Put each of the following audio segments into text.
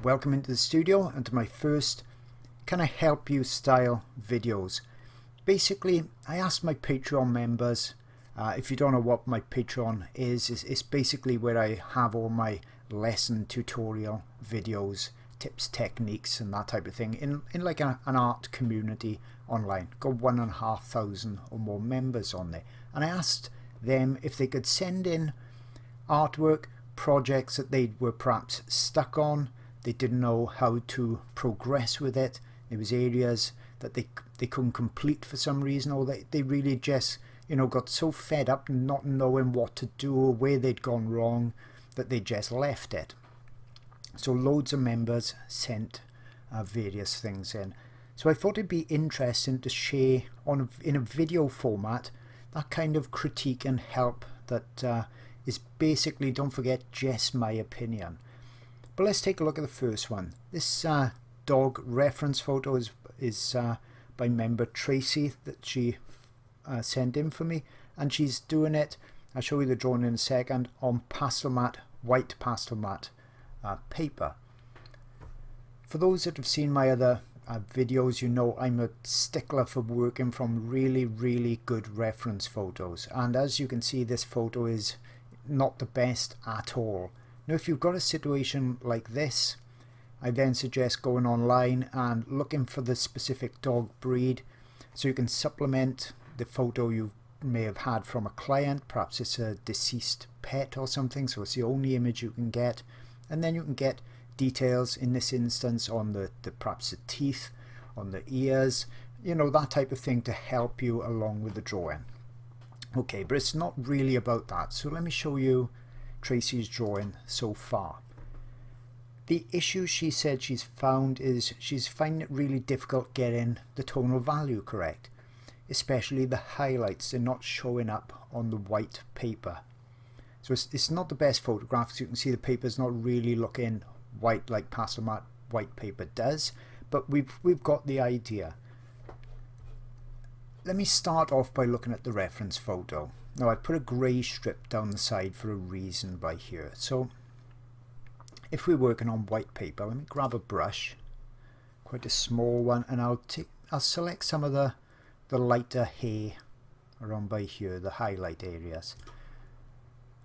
Welcome into the studio and to my first Can I Help You style videos. Basically, I asked my Patreon members, if you don't know what my Patreon is, it's basically where I have all my lesson tutorial videos, tips, techniques and that type of thing in like an art community online. Got 1,500 or more members on there, and I asked them if they could send in artwork, projects that they were perhaps stuck on. They didn't know how to progress with it. There was areas that they couldn't complete for some reason, or they really just got so fed up not knowing what to do or where they'd gone wrong that they just left it. So loads of members sent various things in. So I thought it'd be interesting to share in a video format that kind of critique and help that is basically, don't forget, just my opinion. But let's take a look at the first one. This dog reference photo is by member Tracy that she sent in for me, and she's doing it, I'll show you the drawing in a second, on pastel matte, white pastel matte paper. For those that have seen my other videos, you know I'm a stickler for working from really good reference photos, and as you can see, this photo is not the best at all. Now if you've got a situation like this, I then suggest going online and looking for the specific dog breed, so you can supplement the photo you may have had from a client. Perhaps it's a deceased pet or something, so it's the only image you can get, and then you can get details, in this instance on the perhaps the teeth, on the ears, that type of thing to help you along with the drawing. Okay, but it's not really about that, so let me show you Tracy's drawing so far. The issue she said she's found is she's finding it really difficult getting the tonal value correct, especially the highlights. They're not showing up on the white paper. So it's not the best photograph. As you can see, the paper's not really looking white like pastel matte white paper does, but we've got the idea. Let me start off by looking at the reference photo. Now I put a grey strip down the side for a reason by here. So if we're working on white paper, let me grab a brush, quite a small one, and I'll select some of the lighter hair around by here, the highlight areas.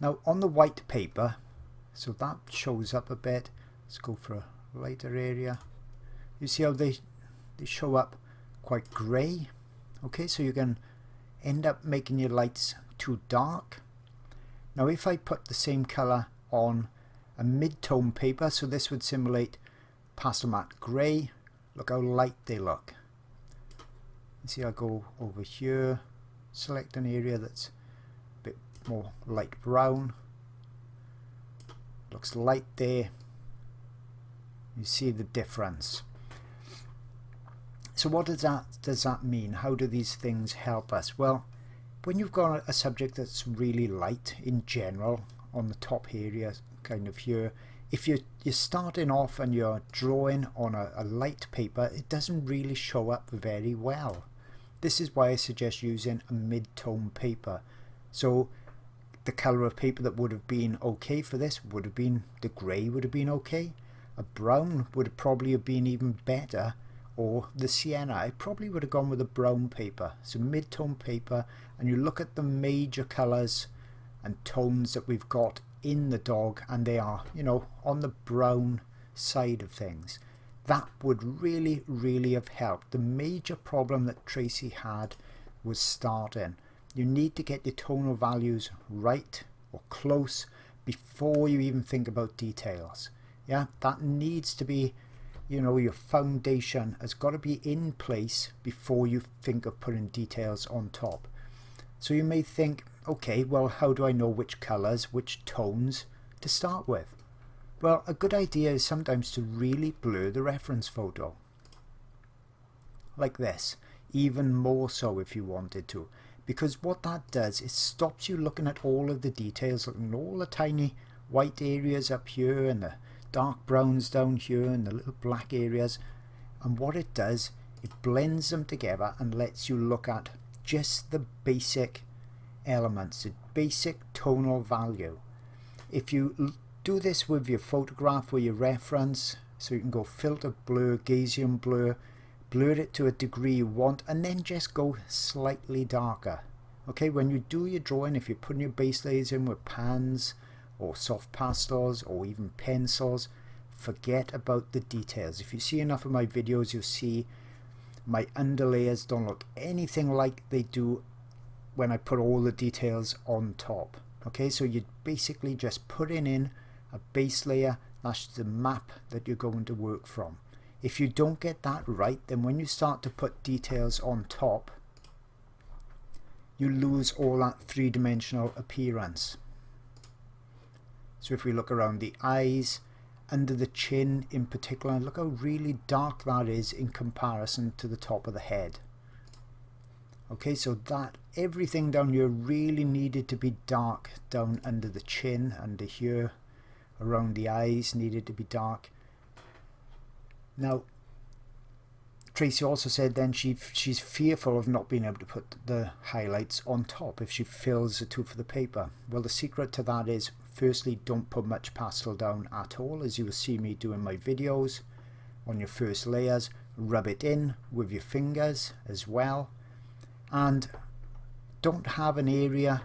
Now on the white paper, so that shows up a bit. Let's go for a lighter area. You see how they show up quite grey? Okay, so you can end up making your lights too dark. Now if I put the same colour on a mid-tone paper, so this would simulate pastel matte grey, look how light they look. You see, I'll go over here, select an area that's a bit more light brown, looks light there. You see the difference. So what does that mean? How do these things help us? Well, when you've got a subject that's really light in general on the top area, kind of here, if you're starting off and you're drawing on a light paper, it doesn't really show up very well. This is why I suggest using a mid-tone paper. So the colour of paper that would have been okay for this would have been, the grey would have been okay. A brown would probably have been even better, or the sienna. I probably would have gone with a brown paper. So mid-tone paper, and you look at the major colours and tones that we've got in the dog, and they are, on the brown side of things. That would really have helped. The major problem that Tracy had was starting. You need to get your tonal values right or close before you even think about details. Yeah, that needs to be, your foundation has got to be in place before you think of putting details on top. So you may think, okay, well, how do I know which colours, which tones to start with? Well, a good idea is sometimes to really blur the reference photo. Like this, even more so if you wanted to. Because what that does, it stops you looking at all of the details, looking at all the tiny white areas up here and the dark browns down here and the little black areas. And what it does, it blends them together and lets you look at just the basic elements, the basic tonal value. If you do this with your photograph or your reference, So you can go filter, blur, Gaussian blur, blur it to a degree you want, and then just go slightly darker. Okay, when you do your drawing, if you're putting your base layers in with pans or soft pastels or even pencils, forget about the details. If you see enough of my videos, you'll see my underlayers don't look anything like they do when I put all the details on top. Okay, so you're basically just putting in a base layer. That's the map that you're going to work from. If you don't get that right, then when you start to put details on top, you lose all that three-dimensional appearance. So if we look around the eyes, under the chin in particular, look how really dark that is in comparison to the top of the head. Okay, so that everything down here really needed to be dark down under the chin, under here, around the eyes needed to be dark. Now, Tracy also said then she's fearful of not being able to put the highlights on top if she fills the tooth of the paper. Well, the secret to that is, firstly, don't put much pastel down at all, as you will see me do in my videos. On your first layers, rub it in with your fingers as well, and don't have an area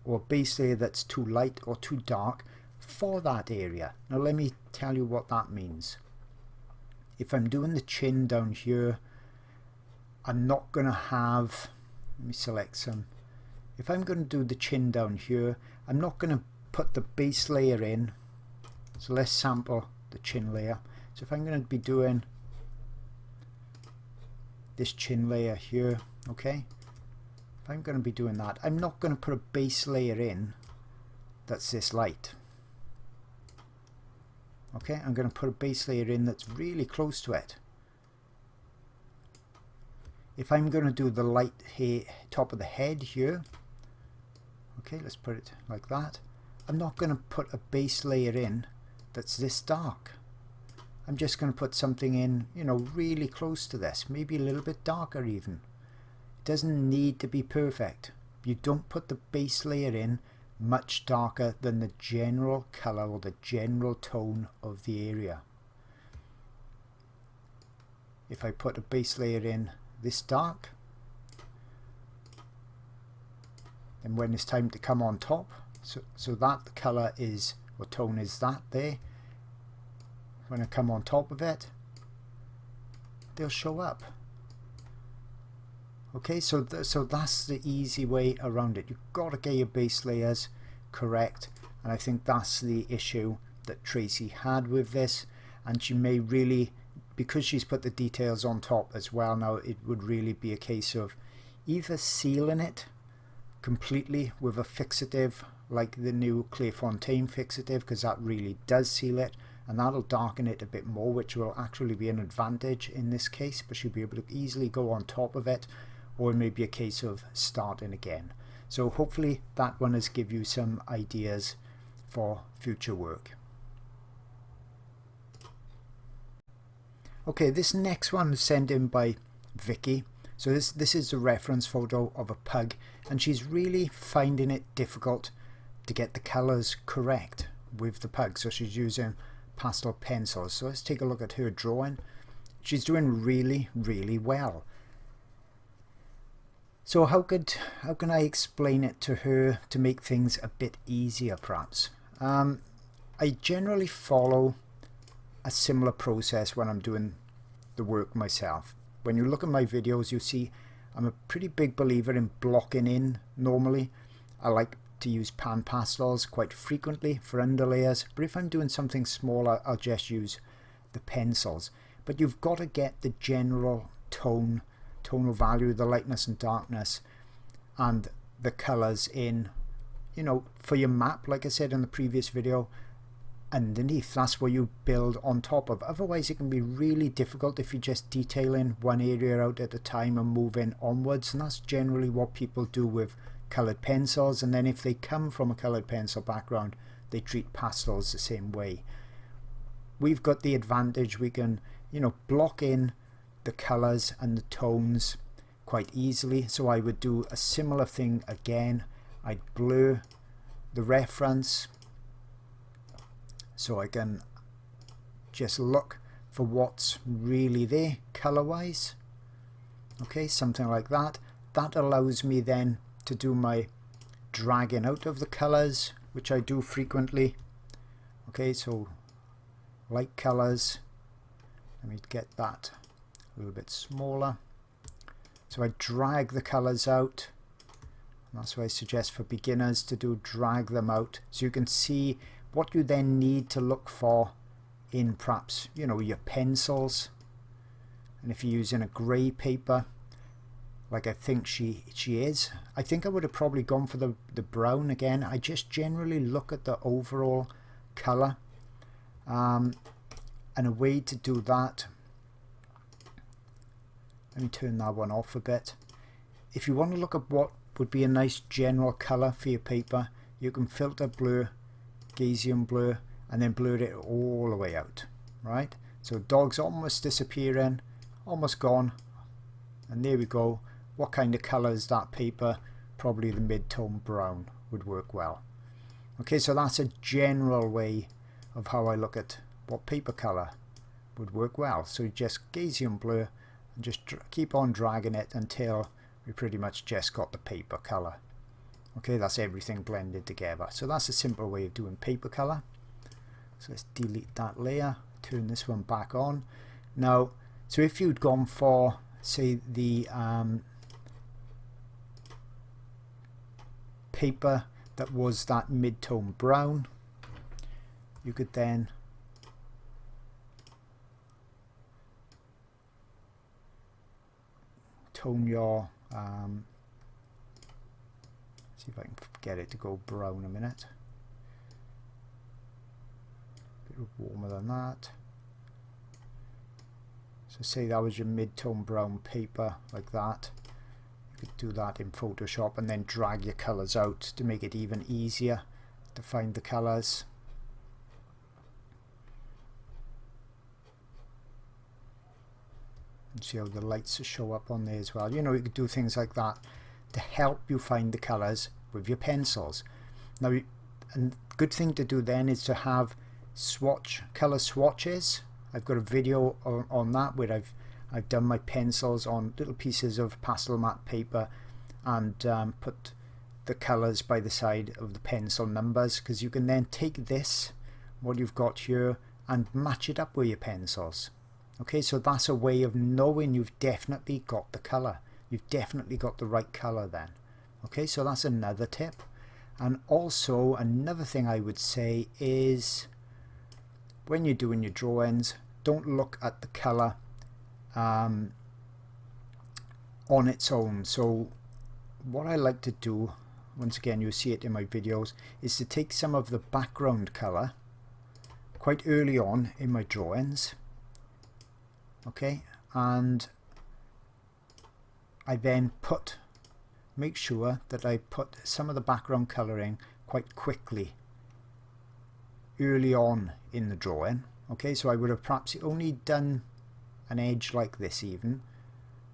or base layer that's too light or too dark for that area. Now let me tell you what that means. If I'm doing the chin down here, I'm not going to have, let me select some. If I'm going to do the chin down here, I'm not going to put the base layer in. So let's sample the chin layer. So if I'm going to be doing this chin layer here, okay, if I'm going to be doing that, I'm not going to put a base layer in that's this light. Okay, I'm going to put a base layer in that's really close to it. If I'm going to do the light here, top of the head here, okay, let's put it like that. I'm not going to put a base layer in that's this dark. I'm just going to put something in, you know, really close to this, maybe a little bit darker even. It doesn't need to be perfect. You don't put the base layer in much darker than the general color or the general tone of the area. If I put a base layer in this dark, and when it's time to come on top, so that color is, or tone is that there, when I come on top of it, they'll show up. Okay, so that's the easy way around it. You've got to get your base layers correct, and I think that's the issue that Tracy had with this, and she may really, because she's put the details on top as well now, it would really be a case of either sealing it completely with a fixative like the new Clairefontaine fixative, because that really does seal it, and that'll darken it a bit more, which will actually be an advantage in this case, but she'll be able to easily go on top of it, or it may be a case of starting again. So hopefully that one has give you some ideas for future work. Okay, this next one is sent in by Vicky. So this is a reference photo of a pug, and she's really finding it difficult to get the colors correct with the pug. So she's using pastel pencils. So let's take a look at her drawing. She's doing really, really well. So how can I explain it to her to make things a bit easier perhaps? I generally follow a similar process when I'm doing the work myself. When you look at my videos, you see I'm a pretty big believer in blocking in normally. I like to use pan pastels quite frequently for underlayers, but if I'm doing something smaller, I'll just use the pencils. But you've got to get the general tonal value, the lightness and darkness, and the colors in, you know, for your map, like I said in the previous video, underneath. That's where you build on top of. Otherwise it can be really difficult if you're just detailing one area out at a time and moving onwards, and that's generally what people do with colored pencils. And then if they come from a colored pencil background, they treat pastels the same way. We've got the advantage, we can, you know, block in the colors and the tones quite easily. So I would do a similar thing again. I'd blur the reference so I can just look for what's really there color wise. Okay, something like that. That allows me then to do my dragging out of the colors, which I do frequently. Okay, so light colors, let me get that a little bit smaller. So I drag the colors out. That's why I suggest for beginners to do drag them out, so you can see what you then need to look for in perhaps, you know, your pencils. And if you're using a grey paper, like I think she is, I think I would have probably gone for the brown again. I just generally look at the overall colour. And a way to do that, let me turn that one off a bit. If you want to look at what would be a nice general colour for your paper, you can filter blur, Gaussian blur, and then blur it all the way out, right? So dog's almost disappearing, almost gone, and there we go. What kind of colour is that paper? Probably the mid-tone brown would work well. Okay, so that's a general way of how I look at what paper colour would work well. So just Gaussian blur and just keep on dragging it until we pretty much just got the paper colour. Okay, that's everything blended together. So that's a simple way of doing paper colour. So let's delete that layer, turn this one back on. Now, so if you'd gone for, say, the paper that was that mid-tone brown, you could then tone your see if I can get it to go brown a minute. A bit warmer than that. So say that was your mid-tone brown paper, like that. You could do that in Photoshop and then drag your colours out to make it even easier to find the colours. And see how the lights show up on there as well. You know, you could do things like that to help you find the colours with your pencils. Now, a good thing to do then is to have colour swatches. I've got a video on that where I've done my pencils on little pieces of pastel matte paper and put the colours by the side of the pencil numbers, because you can then take this, what you've got here, and match it up with your pencils. Okay, so that's a way of knowing you've definitely got the colour. You've definitely got the right colour then. Okay, so that's another tip. And also another thing I would say is, when you're doing your drawings, don't look at the colour on its own. So what I like to do, once again you'll see it in my videos, is to take some of the background colour quite early on in my drawings. Okay, and I then make sure that I put some of the background colouring quite quickly early on in the drawing. Okay, so I would have perhaps only done an edge like this even,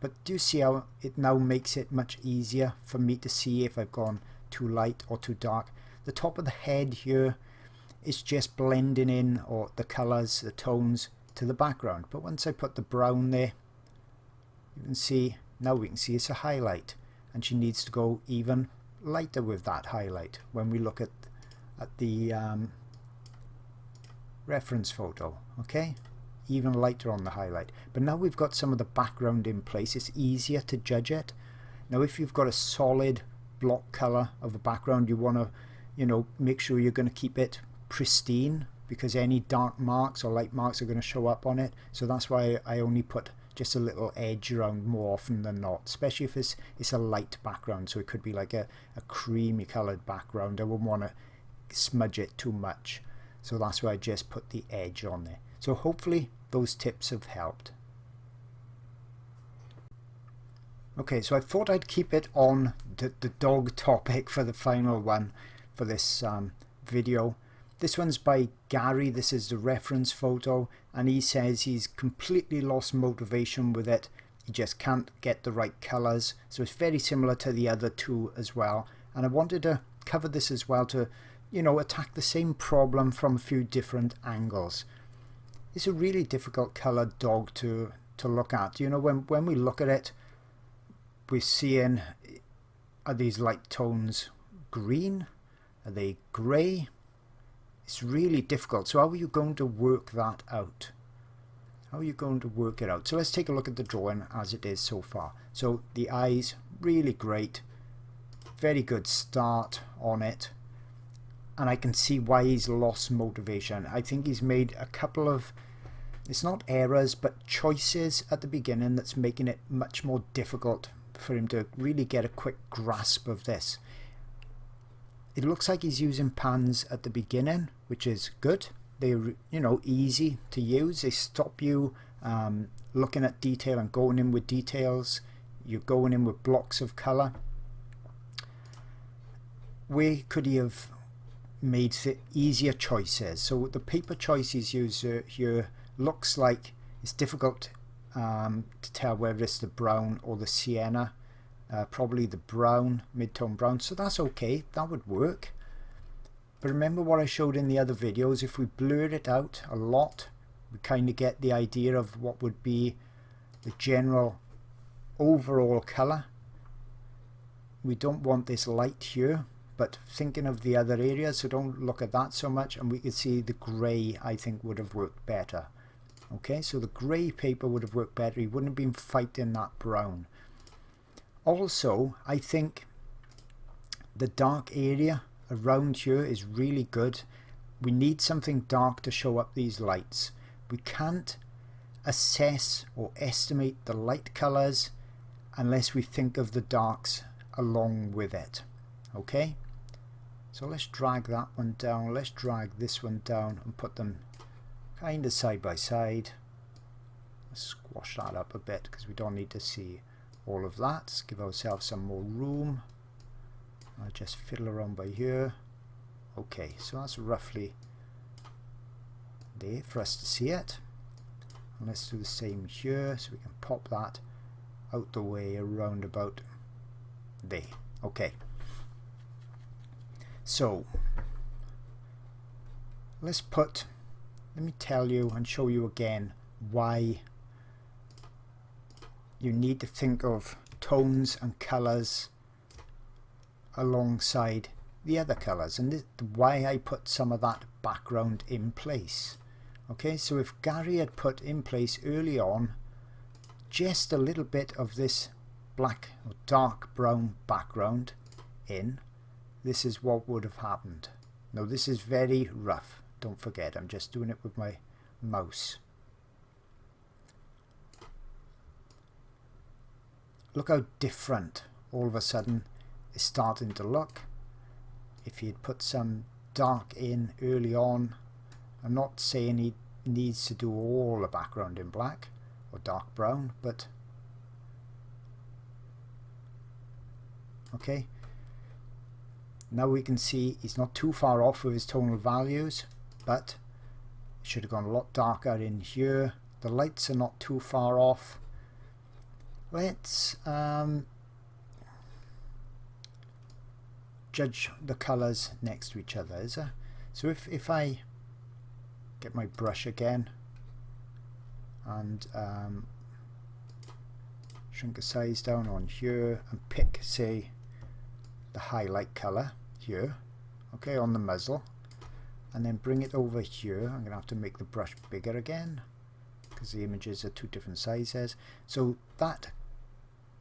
but do you see how it now makes it much easier for me to see if I've gone too light or too dark. The top of the head here is just blending in, or the colours, the tones, to the background. But once I put the brown there, you can see, now we can see it's a highlight, and she needs to go even lighter with that highlight when we look at the reference photo. Okay, even lighter on the highlight. But now we've got some of the background in place, it's easier to judge it. Now if you've got a solid block color of a background, you want to, you know, make sure you're going to keep it pristine, because any dark marks or light marks are going to show up on it. So that's why I only put just a little edge around more often than not, especially if it's a light background. So it could be like a creamy colored background. I wouldn't want to smudge it too much, so that's why I just put the edge on there. So hopefully those tips have helped. Okay, so I thought I'd keep it on the dog topic for the final one for this video. This one's by Gary. This is the reference photo, and he says he's completely lost motivation with it. He just can't get the right colors. So it's very similar to the other two as well. And I wanted to cover this as well to, you know, attack the same problem from a few different angles. it's a really difficult coloured dog to look at. You know, when we look at it, we're seeing, are these light tones green? Are they grey? It's really difficult. So how are you going to work that out? How are you going to work it out? So let's take a look at the drawing as it is so far. So the eyes, really great. Very good start on it. And I can see why he's lost motivation. I think he's made a couple of, it's not errors, but choices at the beginning that's making it much more difficult for him to really get a quick grasp of this. It looks like he's using pans at the beginning, which is good. They're, you know, easy to use. They stop you looking at detail and going in with details. You're going in with blocks of colour. Where could he have made easier choices? So the paper choice he's used here looks like it's difficult to tell whether it's the brown or the sienna. Probably the brown, mid-tone brown, so that's okay, that would work. But remember what I showed in the other videos, if we blur it out a lot, we kind of get the idea of what would be the general overall colour. We don't want this light here, but thinking of the other areas, so don't look at that so much, and we can see the grey I think would have worked better. Okay, so the grey paper would have worked better, he wouldn't have been fighting that brown. Also, I think the dark area around here is really good. We need something dark to show up these lights. We can't assess or estimate the light colours unless we think of the darks along with it. Okay, so let's drag that one down, let's drag this one down and put them kind of side by side. Let's squash that up a bit because we don't need to see all of that. Let's give ourselves some more room. I'll just fiddle around by here. Okay, so that's roughly there for us to see it. And let's do the same here, so we can pop that out the way around about there. Okay, so let me tell you and show you again why you need to think of tones and colours alongside the other colours, and why I put some of that background in place. Okay, so if Gary had put in place early on just a little bit of this black or dark brown background in, this is what would have happened. Now this is very rough, don't forget, I'm just doing it with my mouse. Look how different all of a sudden it's starting to look. If he had put some dark in early on, I'm not saying he needs to do all the background in black or dark brown, but okay. Now we can see he's not too far off with his tonal values, but it should have gone a lot darker in here. The lights are not too far off. Let's judge the colours next to each other. So if I get my brush again and shrink the size down on here and pick, say, the highlight colour here, okay, on the muzzle, and then bring it over here. I'm going to have to make the brush bigger again because the images are two different sizes. So that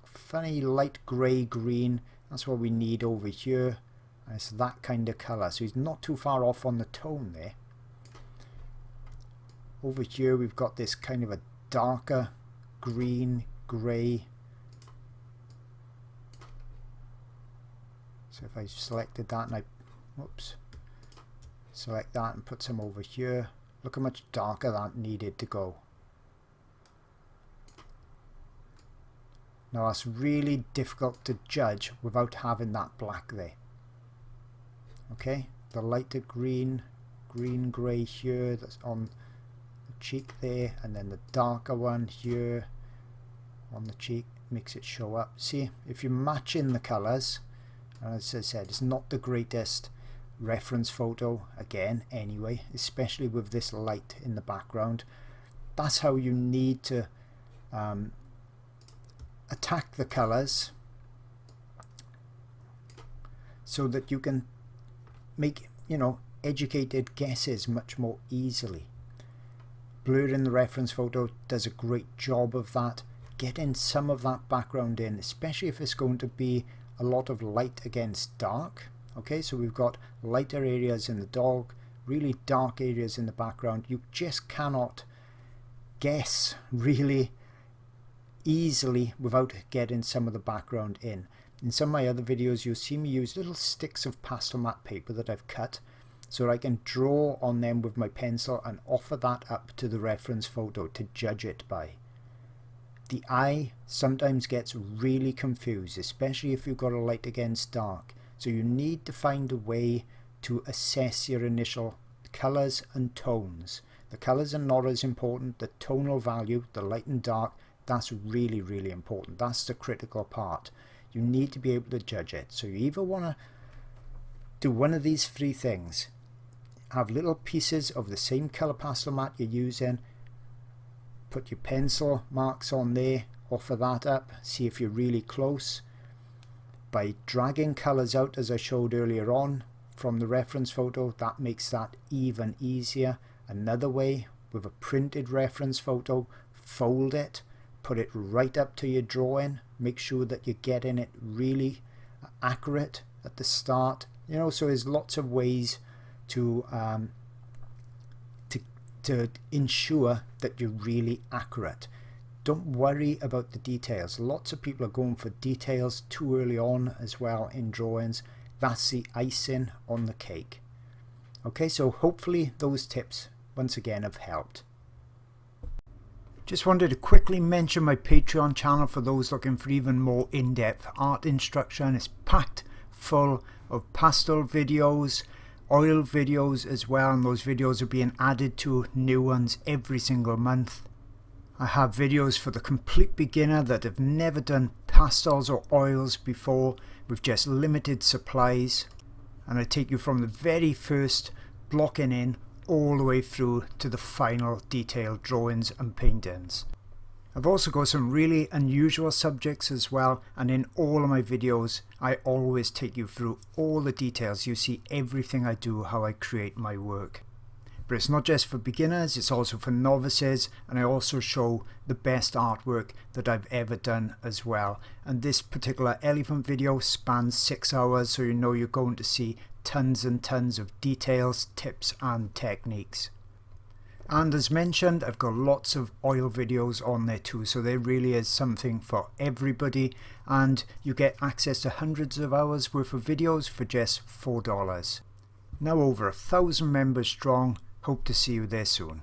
funny light grey green, that's what we need over here, and it's that kind of colour, so he's not too far off on the tone there. Over here we've got this kind of a darker green grey. So if I selected that and I select that and put some over here, look how much darker that needed to go. Now that's really difficult to judge without having that black there. Okay, the lighter green, grey here, that's on the cheek there, and then the darker one here on the cheek makes it show up. See, if you're matching the colours, as I said, it's not the greatest reference photo again anyway, especially with this light in the background, that's how you need to attack the colors, so that you can make, you know, educated guesses much more easily. Blurring the reference photo does a great job of that, getting some of that background in, especially if it's going to be a lot of light against dark. Okay, so we've got lighter areas in the dog, really dark areas in the background. You just cannot guess really easily without getting some of the background in. In some of my other videos you'll see me use little sticks of pastel matte paper that I've cut, so I can draw on them with my pencil and offer that up to the reference photo to judge it by. The eye sometimes gets really confused, especially if you've got a light against dark, so you need to find a way to assess your initial colors and tones. The colors are not as important, the tonal value, the light and dark, that's really important. That's the critical part. You need to be able to judge it. So you either want to do one of these three things: have little pieces of the same color pastel matte you're using, put your pencil marks on there, offer that up, see if you're really close by dragging colors out, as I showed earlier on from the reference photo. That makes that even easier. Another way, with a printed reference photo, fold it, put it right up to your drawing, make sure that you're getting it really accurate at the start. You know, so there's lots of ways to ensure that you're really accurate. Don't worry about the details. Lots of people are going for details too early on as well in drawings. That's the icing on the cake. Okay, so hopefully those tips once again have helped. Just wanted to quickly mention my Patreon channel for those looking for even more in-depth art instruction. It's packed full of pastel videos, oil videos as well, and those videos are being added to new ones every single month. I have videos for the complete beginner that have never done pastels or oils before with just limited supplies, and I take you from the very first blocking in all the way through to the final detailed drawings and paintings. I've also got some really unusual subjects as well, and in all of my videos I always take you through all the details. You see everything I do, how I create my work. But it's not just for beginners, it's also for novices, and I also show the best artwork that I've ever done as well. And this particular elephant video spans 6 hours, so you know you're going to see tons and tons of details, tips and techniques. And as mentioned, I've got lots of oil videos on there too, so there really is something for everybody, and you get access to hundreds of hours worth of videos for just $4. Now over 1,000 members strong. Hope to see you there soon.